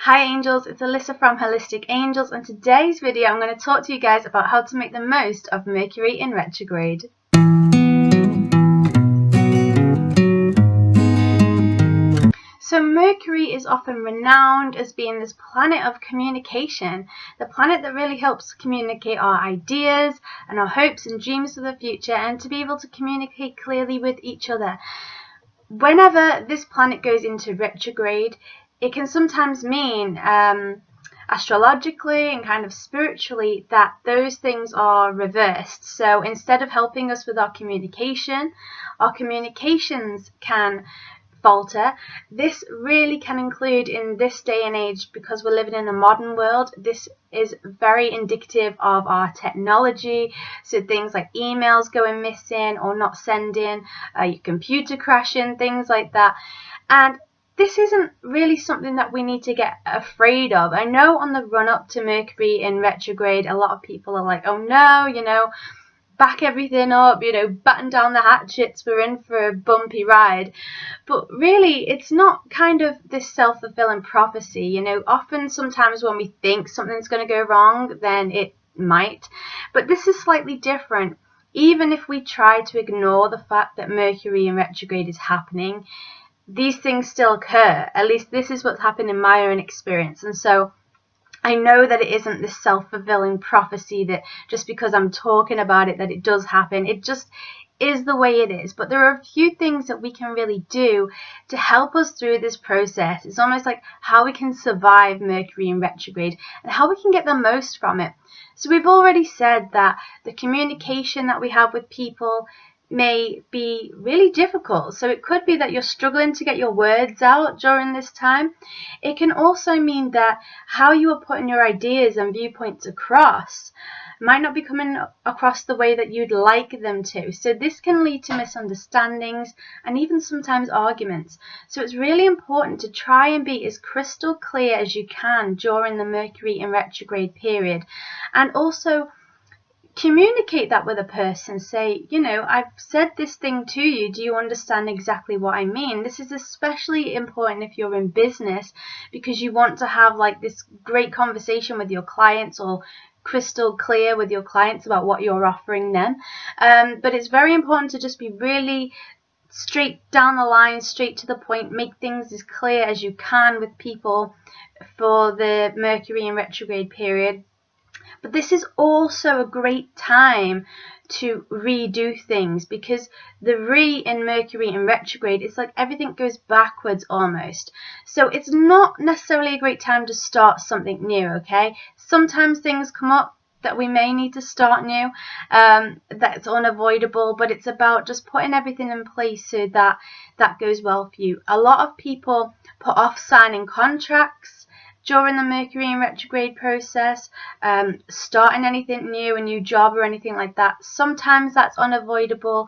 Hi angels, it's Alyssa from Holistic Angels, and today's video I'm going to talk to you guys about how to make the most of Mercury in retrograde. So Mercury is often renowned as being this planet of communication, the planet that really helps communicate our ideas and our hopes and dreams for the future, and to be able to communicate clearly with each other. Whenever this planet goes into retrograde, it can sometimes mean astrologically and kind of spiritually that those things are reversed. So instead of helping us with our communications can falter. This really can include in this day and age, because we're living in a modern world. This is very indicative of our technology, so things like emails going missing or not sending, your computer crashing, things like that. And this isn't really something that we need to get afraid of. I know on the run up to Mercury in retrograde, a lot of people are like, oh no, back everything up, batten down the hatchets, we're in for a bumpy ride. But really, it's not kind of this self-fulfilling prophecy. Often sometimes when we think something's going to go wrong, then it might. But this is slightly different. Even if we try to ignore the fact that Mercury in retrograde is happening, these things still occur. At least this is what's happened in my own experience. And so I know that it isn't this self-fulfilling prophecy that just because I'm talking about it that it does happen. It just is the way it is. But there are a few things that we can really do to help us through this process. It's almost like how we can survive Mercury in retrograde and how we can get the most from it. So we've already said that the communication that we have with people may be really difficult. So it could be that you're struggling to get your words out during this time. It can also mean that how you are putting your ideas and viewpoints across might not be coming across the way that you'd like them to. So this can lead to misunderstandings and even sometimes arguments. So it's really important to try and be as crystal clear as you can during the Mercury in retrograde period, and also communicate that with a person. Say, I've said this thing to you. Do you understand exactly what I mean? This is especially important if you're in business, because you want to have like this great conversation with your clients, or crystal clear with your clients about what you're offering them. But it's very important to just be really straight down the line, straight to the point, make things as clear as you can with people for the Mercury in retrograde period. But this is also a great time to redo things, because the in Mercury in retrograde, it's like everything goes backwards almost. So it's not necessarily a great time to start something new, okay? Sometimes things come up that we may need to start new, that's unavoidable, but it's about just putting everything in place so that that goes well for you. A lot of people put off signing contracts during the Mercury in retrograde process, starting anything new, a new job or anything like that. Sometimes that's unavoidable.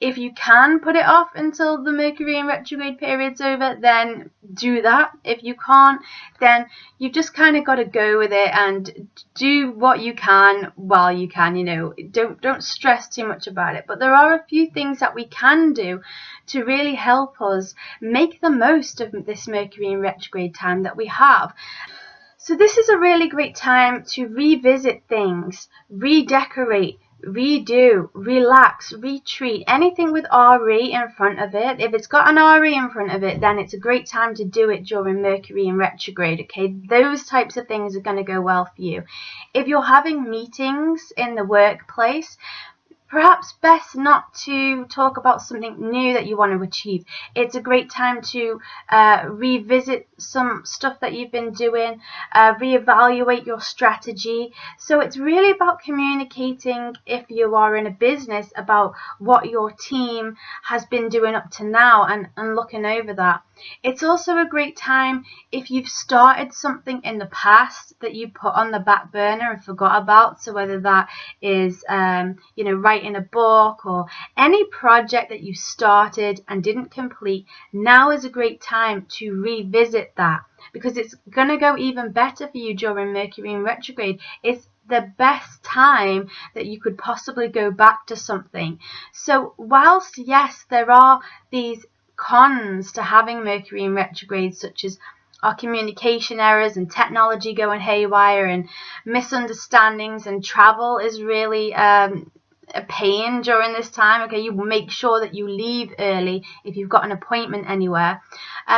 If you can put it off until the Mercury in retrograde period's over, then do that. If you can't, then you've just kind of got to go with it and do what you can while you can. Don't stress too much about it. But there are a few things that we can do to really help us make the most of this Mercury in retrograde time that we have. So this is a really great time to revisit things, redecorate, redo, relax, retreat, anything with RE in front of it. If it's got an RE in front of it, then it's a great time to do it during Mercury in retrograde, okay? Those types of things are going to go well for you. If you're having meetings in the workplace, perhaps best not to talk about something new that you want to achieve. It's a great time to revisit some stuff that you've been doing, reevaluate your strategy. So it's really about communicating, if you are in a business, about what your team has been doing up to now, and looking over that. It's also a great time if you've started something in the past that you put on the back burner and forgot about. So whether that is, writing a book, or any project that you started and didn't complete, now is a great time to revisit that, because it's going to go even better for you during Mercury in retrograde. It's the best time that you could possibly go back to something. So whilst, yes, there are these cons to having Mercury in retrograde, such as our communication errors and technology going haywire and misunderstandings, and travel is really a pain during this time. Okay, you make sure that you leave early if you've got an appointment anywhere.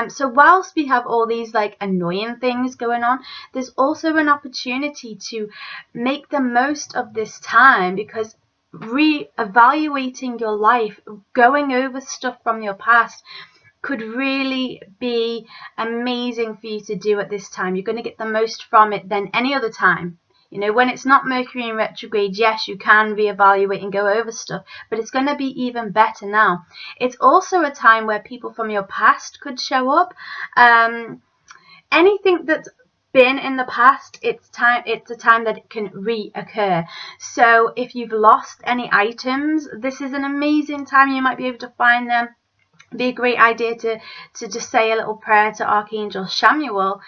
So whilst we have all these like annoying things going on, there's also an opportunity to make the most of this time, because re-evaluating your life, going over stuff from your past, could really be amazing for you to do at this time. You're going to get the most from it than any other time. You know, when it's not Mercury in retrograde, yes, you can reevaluate and go over stuff, but it's going to be even better now. It's also a time where people from your past could show up. Anything that's been in the past, it's a time that it can reoccur. So if you've lost any items, this is an amazing time. You might be able to find them. Be a great idea to just say a little prayer to Archangel Samuel,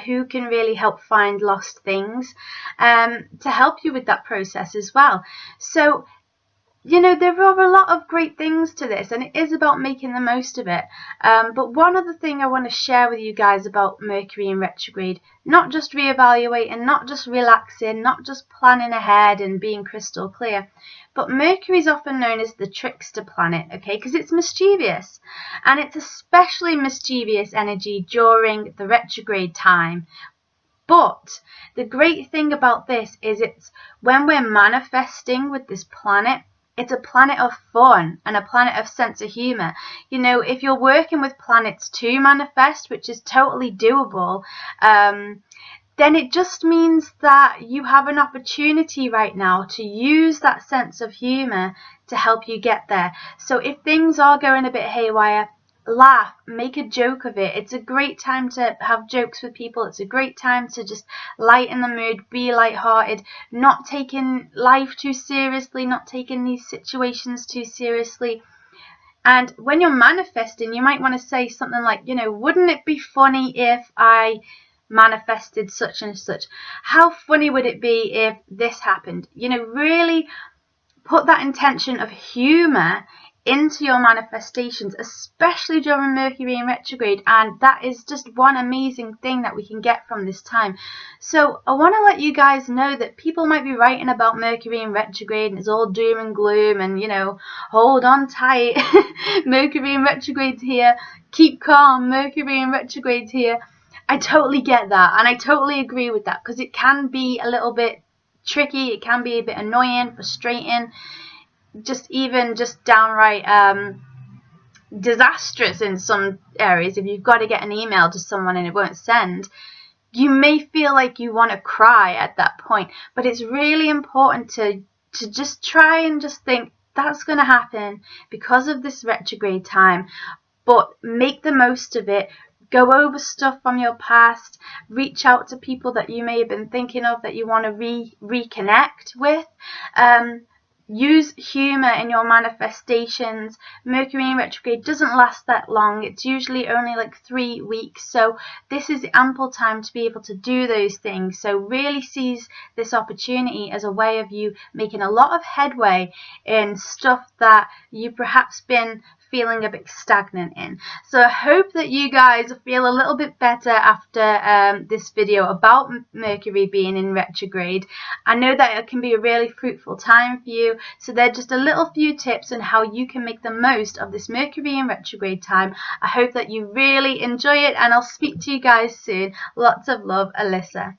who can really help find lost things, to help you with that process as well. So, you know, there are a lot of great things to this, and it is about making the most of it. But one other thing I want to share with you guys about Mercury in retrograde, not just reevaluating, not just relaxing, not just planning ahead and being crystal clear, but Mercury is often known as the trickster planet, okay, because it's mischievous, and it's especially mischievous energy during the retrograde time. But the great thing about this is it's when we're manifesting with this planet, it's a planet of fun and a planet of sense of humor. You know, if you're working with planets to manifest, which is totally doable, then it just means that you have an opportunity right now to use that sense of humor to help you get there. So if things are going a bit haywire, laugh, make a joke of it. It's a great time to have jokes with people. It's a great time to just lighten the mood, be lighthearted, not taking life too seriously, not taking these situations too seriously. And when you're manifesting, you might want to say something like, you know, wouldn't it be funny if I manifested such and such? How funny would it be if this happened? You know, really put that intention of humor into your manifestations, especially during Mercury in retrograde, and that is just one amazing thing that we can get from this time. So I want to let you guys know that people might be writing about Mercury in retrograde and it's all doom and gloom and, you know, hold on tight, Mercury in retrograde's here, keep calm, Mercury in retrograde's here. I totally get that, and I totally agree with that, because it can be a little bit tricky, it can be a bit annoying, frustrating, just downright disastrous in some areas. If you've got to get an email to someone and it won't send, you may feel like you want to cry at that point, but it's really important to just try and just think that's going to happen because of this retrograde time, but make the most of it. Go over stuff from your past, reach out to people that you may have been thinking of that you want to reconnect with. Use humor in your manifestations. Mercury in retrograde doesn't last that long. It's usually only like 3 weeks. So this is ample time to be able to do those things. So really seize this opportunity as a way of you making a lot of headway in stuff that you've perhaps been feeling a bit stagnant in. So I hope that you guys feel a little bit better after this video about Mercury being in retrograde. I know that it can be a really fruitful time for you, so they're just a little few tips on how you can make the most of this Mercury in retrograde time. I hope that you really enjoy it, and I'll speak to you guys soon. Lots of love, Alyssa.